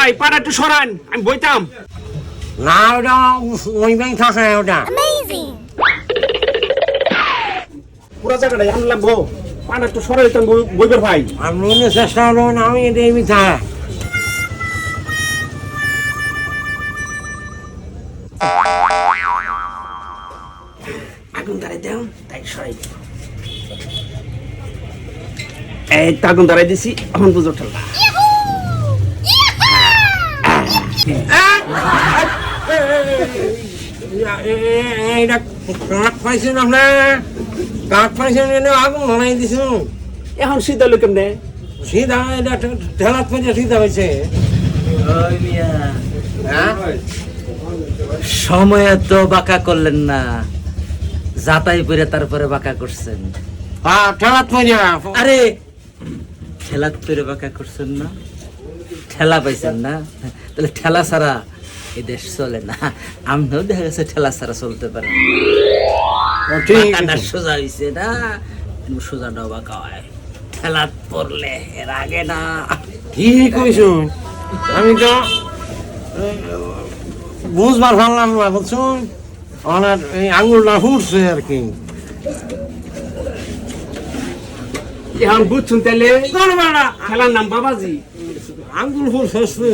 ভাই পাটা একটু সরান আমি বইতাম না ওটা ওই ব্যাংক থাকে ওটা পুরা জায়গাটা এখন লাগবো পাটা একটু সরাই দিতাম বইবের ভাই আপনি চেষ্টা করবেন আমি এটাই মিথ্যা আগুন ধরাই দেও তাই সরাই দেও এই তো আগুন ধরাই দিছি এখন বুঝো ঠেলা এইটা কাঠ পাইছেন আপনার কাঠ পাইছেন আগুন ধরাই দিছো এখন সিদ্ধ লোক কেমনে সিধা এটা ঠেলাত পাইছে সিধা হয়েছে সময়ে তো বাঁকা করলেন না যাতাই করে তারপরে বাঁকা করছেন ঠেলাত পাইছে আরে ঠেলা করে বাঁকা করছেন না ঠেলা পাইছেন না তাহলে ঠেলা ছাড়া এই দেশ চলে না আমরাও দেখা গেছে ঠেলা ছাড়া চলতে পারে সোজা হয়েছে না সোজাটাও বাঁকা হয় ঠেলা পড়লে এর আগে না কি কইছো আমি তো বুঝবার পারলাম না বুঝছো ওনার এই আঙুলটা ফুটছে আর কি এখন বুঝছুন তাহলে খেলার নাম বাবাজি আঙুল ফুটছে